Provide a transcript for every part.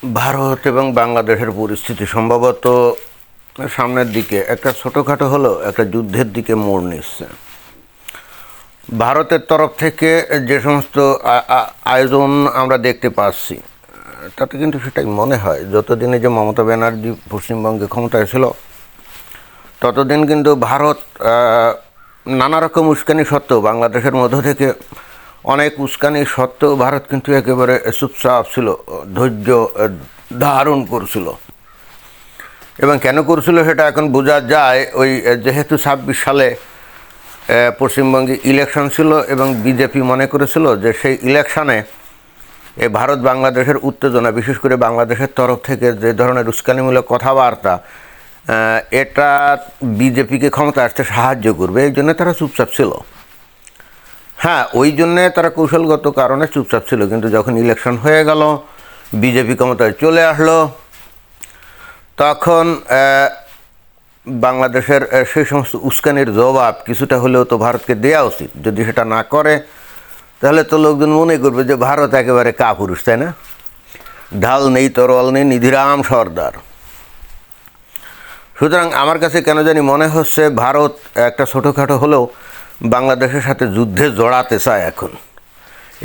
ভারত এবং বাংলাদেশের পরিস্থিতি সম্ভবত সামনের দিকে একটা ছোটোখাটো হলেও একটা যুদ্ধের দিকে মোড় নিচ্ছে। ভারতের তরফ থেকে যে সমস্ত আয়োজন আমরা দেখতে পাচ্ছি, তাতে কিন্তু সেটাই মনে হয় যতদিনে যে মমতা ব্যানার্জি পশ্চিমবঙ্গে ক্ষমতায় ছিল ততদিন কিন্তু ভারত নানা রকম উস্কানি সত্ত্বেও, বাংলাদেশের মধ্য থেকে অনেক উস্কানি সত্ত্বেও ভারত কিন্তু একেবারে চুপচাপ ছিল, ধৈর্য ধারণ করছিল। এবং কেন করছিল সেটা এখন বোঝা যায়। ওই যেহেতু ২৬ সালে পশ্চিমবঙ্গে ইলেকশন ছিল এবং বিজেপি মনে করেছিল যে সেই ইলেকশানে এই ভারত বাংলাদেশের উত্তেজনা, বিশেষ করে বাংলাদেশের তরফ থেকে যে ধরনের উস্কানিমূলক কথাবার্তা, এটা বিজেপিকে ক্ষমতা আসতে সাহায্য করবে, এই জন্য তারা চুপচাপ ছিল। হ্যাঁ, ওই জন্যে তারা কৌশলগত কারণে চুপচাপ ছিল। কিন্তু যখন ইলেকশন হয়ে গেল, বিজেপি ক্ষমতায় চলে আসলো, তখন বাংলাদেশের সেই সমস্ত উস্কানির জবাব কিছুটা হলেও তো ভারতকে দেওয়া উচিত। যদি সেটা না করে তাহলে তো লোকজন মনে করবে যে ভারত একেবারে কাপুরুষ, তাই না? ঢাল নেই, তরোয়াল নেই, নিধিরাম সর্দার। সুতরাং আমার কাছে কেন জানি মনে হচ্ছে ভারত একটা ছোটোখাটো হলেও বাংলাদেশের সাথে যুদ্ধে জড়াতে চায় এখন,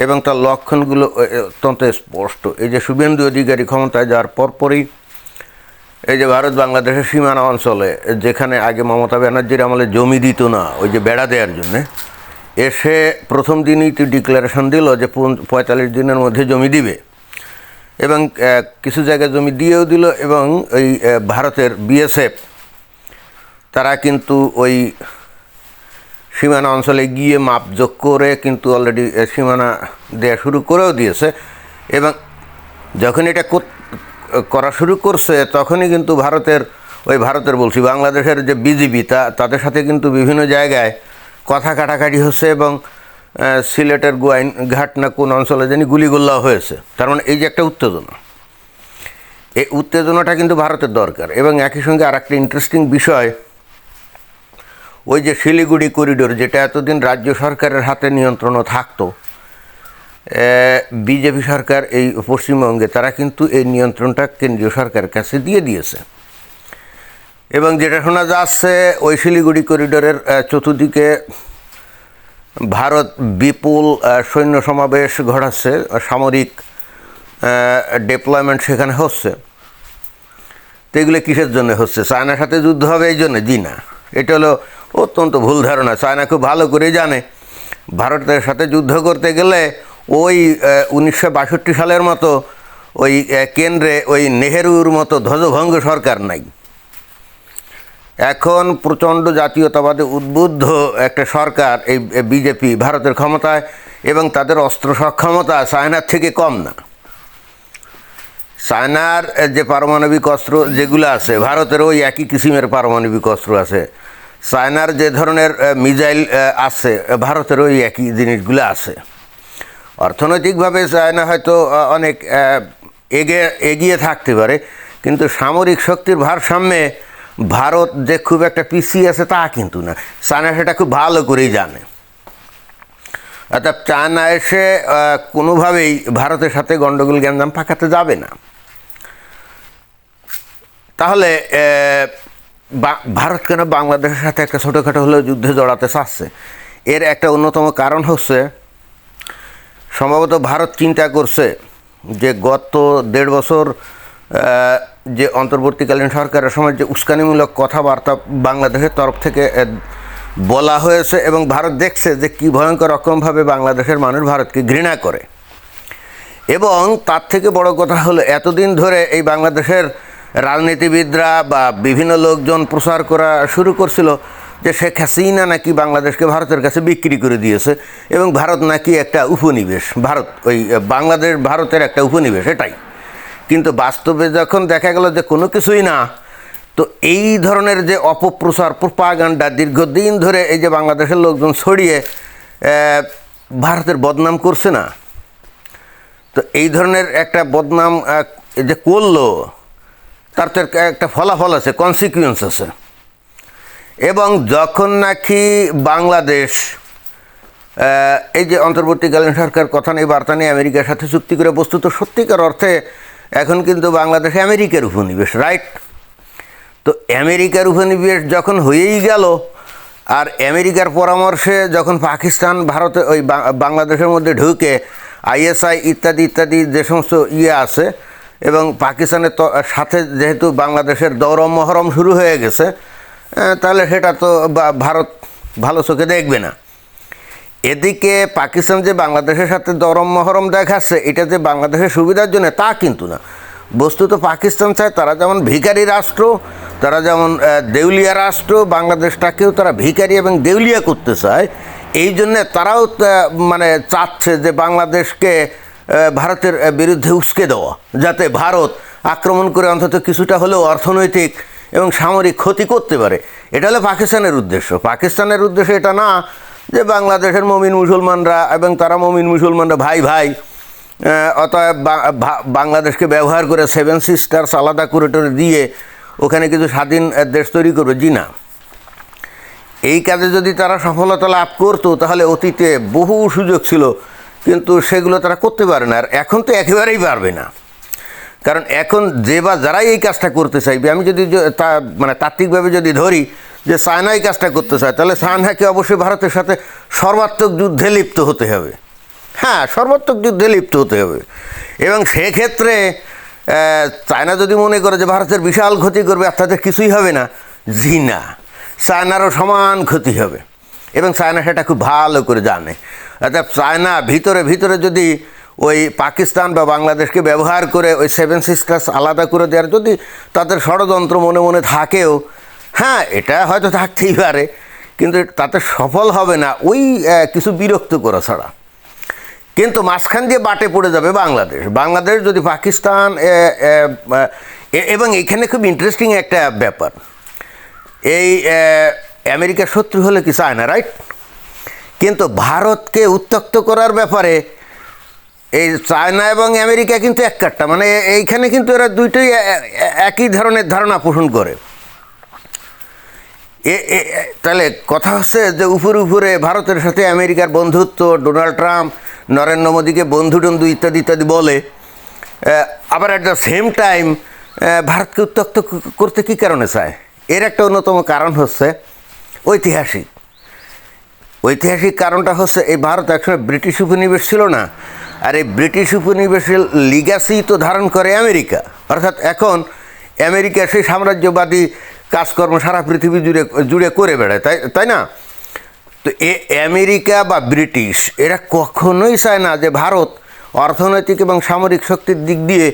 এবং তার লক্ষণগুলো অত্যন্ত স্পষ্ট। এই যে শুভেন্দু অধিকারী ক্ষমতায় যাওয়ার পরপরই এই যে ভারত বাংলাদেশের সীমানা অঞ্চলে, যেখানে আগে মমতা ব্যানার্জির আমলে জমি দিত না ওই যে বেড়া দেওয়ার জন্যে, এসে প্রথম দিনই তো ডিক্লারেশন দিল যে ৪৫ দিনের মধ্যে জমি দিবে, এবং কিছু জায়গায় জমি দিয়েও দিল। এবং ওই ভারতের বিএসএফ তারা কিন্তু ওই সীমানা অঞ্চলে গিয়ে মাপজোক করে কিন্তু অলরেডি সীমানা দেওয়া শুরু করেও দিয়েছে। এবং যখন এটা করা শুরু করছে তখনই কিন্তু ভারতের বলছি বাংলাদেশের যে বিজিবি, তাদের সাথে কিন্তু বিভিন্ন জায়গায় কথা কাটাকাটি হচ্ছে, এবং সিলেটের গোয়াইনঘাট না কোন অঞ্চলে জানি গুলিগোল্লাও হয়েছে। তার মানে এই যে একটা উত্তেজনা, এই উত্তেজনাটা কিন্তু ভারতের দরকার। এবং একই সঙ্গে আর একটা ইন্টারেস্টিং বিষয়, ওই যে শিলিগুড়ি করিডোর, যেটা এতদিন রাজ্য সরকারের হাতে নিয়ন্ত্রণও থাকতো, বিজেপি সরকার এই পশ্চিমবঙ্গে তারা কিন্তু এই নিয়ন্ত্রণটা কেন্দ্রীয় সরকারের কাছে দিয়ে দিয়েছে। এবং যেটা শোনা যাচ্ছে, ওই শিলিগুড়ি করিডোরের চতুর্দিকে ভারত বিপুল সৈন্য সমাবেশ ঘটাচ্ছে, সামরিক ডেপ্লয়মেন্ট সেখানে হচ্ছে। তো এগুলো কিসের জন্য হচ্ছে? চায়নার সাথে যুদ্ধ হবে এই জন্যে? জি না, এটা হলো অত্যন্ত ভুল ধারণা। চায়না খুব ভালো করেই জানে ভারতের সাথে যুদ্ধ করতে গেলে ওই ১৯৬২ সালের মতো ওই কেন্দ্রে ওই নেহেরুর মতো ধ্বজভঙ্গ সরকার নাই। এখন প্রচণ্ড জাতীয়তাবাদে উদ্বুদ্ধ একটা সরকার, এই বিজেপি, ভারতের ক্ষমতায়, এবং তাদের অস্ত্র সক্ষমতা চায়নার থেকে কম না। চায়নার যে পারমাণবিক অস্ত্র যেগুলো আছে, ভারতের ওই একই কিসিমের পারমাণবিক অস্ত্র আছে। চায়নার যে ধরনের মিসাইল আছে, ভারতের ওই একই জিনিসগুলো আছে। অর্থনৈতিকভাবে চায়না হয়তো অনেক এগিয়ে থাকতে পারে, কিন্তু সামরিক শক্তির ভারসাম্যে ভারত যে খুব একটা পিছিয়ে আছে তা কিন্তু না। চায়না সেটা খুব ভালো করেই জানে। অর্থাৎ চায়না এসে কোনোভাবেই ভারতের সাথে গণ্ডগোল গ্যাঞ্জাম পাকাতে যাবে না। তাহলে ভারত কেন বাংলাদেশের সাথে একটা ছোটোখাটো হলেও যুদ্ধে জড়াতে চাচ্ছে? এর একটা অন্যতম কারণ হচ্ছে, সম্ভবত ভারত চিন্তা করছে যে গত ১.৫ বছর যে অন্তর্বর্তীকালীন সরকারের সময় যে উস্কানিমূলক কথাবার্তা বাংলাদেশের তরফ থেকে বলা হয়েছে, এবং ভারত দেখছে যে কী ভয়ঙ্কর রকমভাবে বাংলাদেশের মানুষ ভারতকে ঘৃণা করে। এবং তার থেকে বড় কথা হলো, এতদিন ধরে এই বাংলাদেশের রাজনীতিবিদরা বা বিভিন্ন লোকজন প্রচার করা শুরু করছিল যে শেখ হাসিনা নাকি বাংলাদেশকে ভারতের কাছে বিক্রি করে দিয়েছে, এবং ভারত নাকি একটা উপনিবেশ, ওই বাংলাদেশ ভারতের একটা উপনিবেশ, এটাই। কিন্তু বাস্তবে যখন দেখা গেল যে কোনো কিছুই না, তো এই ধরনের যে অপপ্রচার, প্রোপাগান্ডা দীর্ঘদিন ধরে এই যে বাংলাদেশের লোকজন ছড়িয়ে ভারতের বদনাম করছে না, তো এই ধরনের একটা বদনাম যে করলো, তার তো একটা ফলাফল আছে, কনসিকুয়েন্স আছে। এবং যখন নাকি বাংলাদেশ এই যে অন্তর্বর্তীকালীন সরকার কথা নেই বার্তা নেই আমেরিকার সাথে চুক্তি করে বস্তুত সত্যিকার অর্থে এখন কিন্তু বাংলাদেশ আমেরিকার উপনিবেশ, রাইট? তো আমেরিকার উপনিবেশ যখন হয়েই গেল, আর আমেরিকার পরামর্শে যখন পাকিস্তান ভারতে ওই বাংলাদেশের মধ্যে ঢুকে আইএসআই ইত্যাদি ইত্যাদি যে সমস্ত আছে, এবং পাকিস্তানের সাথে যেহেতু বাংলাদেশের দরম মহরম শুরু হয়ে গেছে, তাহলে সেটা তো ভারত ভালো চোখে দেখবে না। এদিকে পাকিস্তান যে বাংলাদেশের সাথে দরম মহরম দেখাচ্ছে, এটা যে বাংলাদেশের সুবিধার জন্য তা কিন্তু না। বস্তুত পাকিস্তান চায় তারা যেমন ভিখারি রাষ্ট্র, তারা যেমন দেউলিয়া রাষ্ট্র, বাংলাদেশটাকেও তারা ভিখারি এবং দেউলিয়া করতে চায়। এই জন্যে তারাও মানে চাচ্ছে যে বাংলাদেশকে ভারতের বিরুদ্ধে উস্কে দেওয়া, যাতে ভারত আক্রমণ করে অন্তত কিছুটা হলেও অর্থনৈতিক এবং সামরিক ক্ষতি করতে পারে। এটা হলো পাকিস্তানের উদ্দেশ্য। পাকিস্তানের উদ্দেশ্য এটা না যে বাংলাদেশের মমিন মুসলমানরা এবং তারা মমিন মুসলমানরা ভাই ভাই, অতএব বাংলাদেশকে ব্যবহার করে 7 সিস্টার্স আলাদা করে দিয়ে ওখানে কিছু স্বাধীন দেশ তৈরি করবে, জি না। এই কাজে যদি তারা সফলতা লাভ করতো তাহলে অতীতে বহু সুযোগ ছিল, কিন্তু সেগুলো তারা করতে পারে না। আর এখন তো একেবারেই পারবে না, কারণ এখন যে বা যারাই এই কাজটা করতে চাইবে, আমি যদি মানে তাত্ত্বিকভাবে যদি ধরি যে চায়না এই কাজটা করতে চায়, তাহলে চায়নাকে অবশ্যই ভারতের সাথে সর্বাত্মক যুদ্ধে লিপ্ত হতে হবে। হ্যাঁ, সর্বাত্মক যুদ্ধে লিপ্ত হতে হবে। এবং সেক্ষেত্রে চায়না যদি মনে করে যে ভারতের বিশাল ক্ষতি করবে আর তাদের কিছুই হবে না, জি না, চায়নারও সমান ক্ষতি হবে। এবং চায়না সেটা খুব ভালো করে জানে। অর্থাৎ চায়না ভিতরে ভিতরে যদি ওই পাকিস্তান বা বাংলাদেশকে ব্যবহার করে ওই 7 সিস্টার্স আলাদা করে দেওয়ার যদি তাদের ষড়যন্ত্র মনে মনে থাকেও, হ্যাঁ এটা হয়তো থাকতেই পারে, কিন্তু তাতে সফল হবে না ওই কিছু বিরক্ত করা ছাড়া। কিন্তু মাঝখান দিয়ে বাটে পড়ে যাবে বাংলাদেশ যদি পাকিস্তান, এবং এখানে খুব ইন্টারেস্টিং একটা ব্যাপার, এই আমেরিকার শত্রু হলে কি চায় না, রাইট? কিন্তু ভারতকে উত্ত্যক্ত করার ব্যাপারে এই চায়না এবং আমেরিকা কিন্তু এক কাট্টা, মানে এইখানে কিন্তু এরা দুইটাই একই ধরনের ধারণা পোষণ করে। তাহলে কথা হচ্ছে যে উপরে ভারতের সাথে আমেরিকার বন্ধুত্ব, ডোনাল্ড ট্রাম্প নরেন্দ্র মোদীকে বন্ধু টন্ধু ইত্যাদি ইত্যাদি বলে, আবার অ্যাট দ্য সেম টাইম ভারতকে উত্ত্যক্ত করতে কী কারণে চায়? এর একটা অন্যতম কারণ হচ্ছে ঐতিহাসিক কারণটা হচ্ছে এই ভারত একসময় ব্রিটিশ উপনিবেশ ছিল না, আর এই ব্রিটিশ উপনিবেশের লিগাসি তো ধারণ করে আমেরিকা। অর্থাৎ এখন আমেরিকা সেই সাম্রাজ্যবাদী কাজকর্ম সারা পৃথিবী জুড়ে করে বেড়ায়, তাই না? তো আমেরিকা বা ব্রিটিশ এরা কখনোই চায় না যে ভারত অর্থনৈতিক এবং সামরিক শক্তির দিক দিয়ে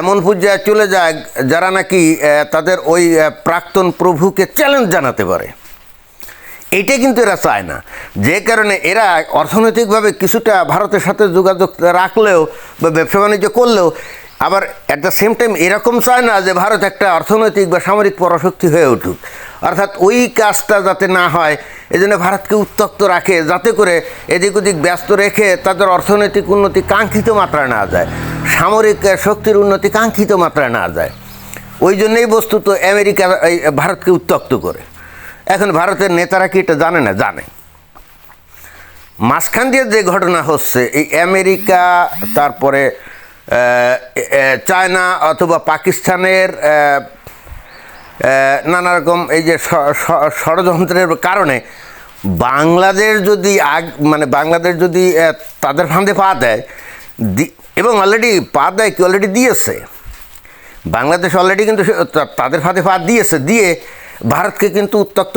এমন পর্যায়ে চলে যায় যারা নাকি তাদের ওই প্রাক্তন প্রভুকে চ্যালেঞ্জ জানাতে পারে। এইটা কিন্তু এরা চায় না, যে কারণে এরা অর্থনৈতিকভাবে কিছুটা ভারতের সাথে যোগাযোগ রাখলেও বা ব্যবসা বাণিজ্য করলেও আবার অ্যাট দ্য সেম টাইম এরকম চায় না যে ভারত একটা অর্থনৈতিক বা সামরিক পরাশক্তি হয়ে উঠুক। অর্থাৎ ওই কাজটা যাতে না হয় এই জন্য ভারতকে উত্তক্ত রাখে, যাতে করে এদিক ওদিক ব্যস্ত রেখে তাদের অর্থনৈতিক উন্নতি কাঙ্ক্ষিত মাত্রায় না যায়, সামরিক শক্তির উন্নতি কাঙ্ক্ষিত মাত্রায় না যায়। ওই জন্যই বস্তুত আমেরিকা এই ভারতকে উত্তক্ত করে। এখন ভারতের নেতারা কি এটা জানে না? জানে। মাঝখান দিয়ে যে ঘটনা হচ্ছে, এই আমেরিকা তারপরে চায়না অথবা পাকিস্তানের নানা রকম এই যে ষড়যন্ত্রের কারণে বাংলাদেশ যদি তাদের ফাঁদে পা দেয়, এবং অলরেডি পা দেয় কি অলরেডি দিয়েছে, বাংলাদেশ অলরেডি কিন্তু তাদের ফাঁদে পা দিয়েছে, দিয়ে ভারতকে কিন্তু উত্ত্যক্ত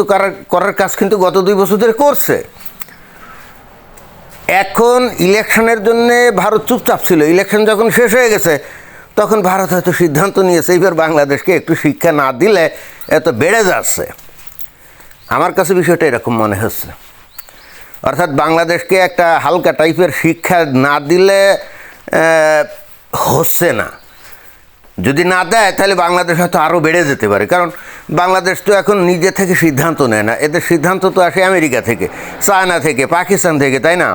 করার কাজ কিন্তু গত 2 বছর ধরে করছে। এখন ইলেকশনের জন্যে ভারত চুপচাপ ছিল, ইলেকশন যখন শেষ হয়ে গেছে তখন ভারত হয়তো সিদ্ধান্ত নিয়েছে এইবার বাংলাদেশকে একটু শিক্ষা না দিলে এত বেড়ে যাচ্ছে। আমার কাছে বিষয়টা এরকম মনে হচ্ছে। অর্থাৎ বাংলাদেশকে একটা হালকা টাইপের শিক্ষা না দিলে হচ্ছে না, যদি না দেয় তাহলে বাংলাদেশ হয়তো আরও বেড়ে যেতে পারে। কারণ বাংলাদেশ তো এখন নিজে থেকে সিদ্ধান্ত নেয় না, এদের সিদ্ধান্ত তো আসে আমেরিকা থেকে, চায়না থেকে, পাকিস্তান থেকে, তাই না?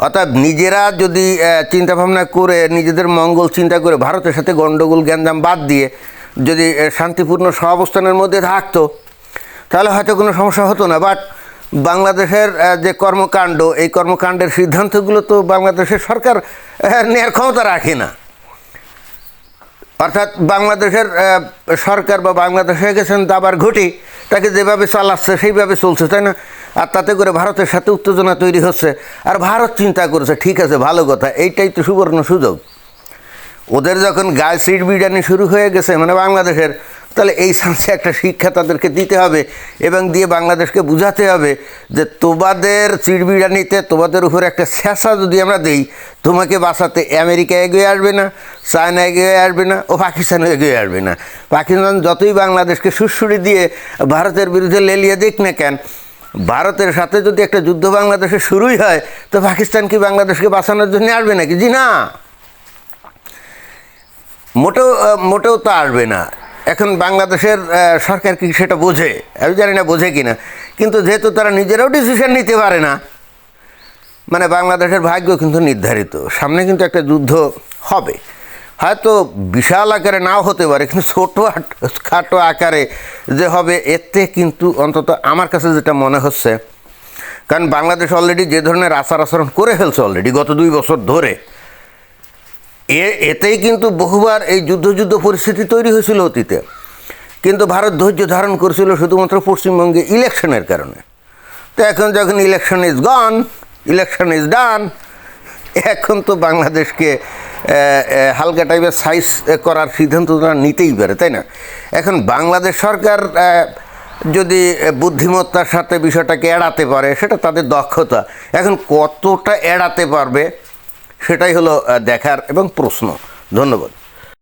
অর্থাৎ নিজেরা যদি চিন্তাভাবনা করে নিজেদের মঙ্গল চিন্তা করে ভারতের সাথে গণ্ডগোল গ্যাঞ্জাম বাদ দিয়ে যদি শান্তিপূর্ণ সহাবস্থানের মধ্যে থাকতো তাহলে হয়তো কোনো সমস্যা হতো না। বাট বাংলাদেশের যে কর্মকাণ্ড, এই কর্মকাণ্ডের সিদ্ধান্তগুলো তো বাংলাদেশের সরকার নেওয়ার ক্ষমতা রাখে না। অর্থাৎ বাংলাদেশের সরকার বা বাংলাদেশে গেছেন দাবার ঘটি, তাকে যেভাবে চালাচ্ছে সেইভাবে চলছে, তাই না? আর তাতে করে ভারতের সাথে উত্তেজনা তৈরি হচ্ছে, আর ভারত চিন্তা করেছে ঠিক আছে ভালো কথা, এইটাই তো সুবর্ণ সুযোগ। ওদের যখন গায়ে সিট বিড়ানি শুরু হয়ে গেছে মানে বাংলাদেশের, তাহলে এই চান্সে একটা শিক্ষা তাদেরকে দিতে হবে এবং দিয়ে বাংলাদেশকে বুঝাতে হবে যে তোমাদের চিড়বিড়ানিতে তোমাদের উপর একটা শেষা যদি আমরা দিই, তোমাকে বাঁচাতে আমেরিকা এগিয়ে আসবে না, চায়না এগিয়ে আসবে না, ও পাকিস্তানও এগিয়ে আসবে না। পাকিস্তান যতই বাংলাদেশকে সুড়সুড়ি দিয়ে ভারতের বিরুদ্ধে লেলিয়ে দিক না কেন, ভারতের সাথে যদি একটা যুদ্ধ বাংলাদেশে শুরুই হয়, তো পাকিস্তান কি বাংলাদেশকে বাঁচানোর জন্য আসবে নাকি? জি না, মোটেও তো আসবে না। এখন বাংলাদেশের সরকার কি সেটা বোঝে? আমি জানি না বোঝে কি না, কিন্তু যেহেতু তারা নিজেরাও ডিসিশন নিতে পারে না, মানে বাংলাদেশের ভাগ্য কিন্তু নির্ধারিত, সামনে কিন্তু একটা যুদ্ধ হবে, হয়তো বিশাল আকারে নাও হতে পারে, কিন্তু খাটো আকারে যে হবে এতে কিন্তু অন্তত আমার কাছে যেটা মনে হচ্ছে, কারণ বাংলাদেশ অলরেডি যে ধরনের আচরণ করে ফেলছে অলরেডি গত 2 বছর ধরে, এতেই কিন্তু বহুবার এই যুদ্ধ পরিস্থিতি তৈরি হয়েছিল অতীতে, কিন্তু ভারত ধৈর্য ধারণ করেছিল শুধুমাত্র পশ্চিমবঙ্গে ইলেকশনের কারণে। তো এখন যখন election is gone, election is done, এখন তো বাংলাদেশকে হালকা টাইপের সাইজ করার সিদ্ধান্ত তারা নিতেই পারে, তাই না? এখন বাংলাদেশ সরকার যদি বুদ্ধিমত্তার সাথে বিষয়টাকে এড়াতে পারে, সেটা তাদের দক্ষতা। এখন কতটা এড়াতে পারবে সেটাই হলো দেখার এবং প্রশ্ন। ধন্যবাদ।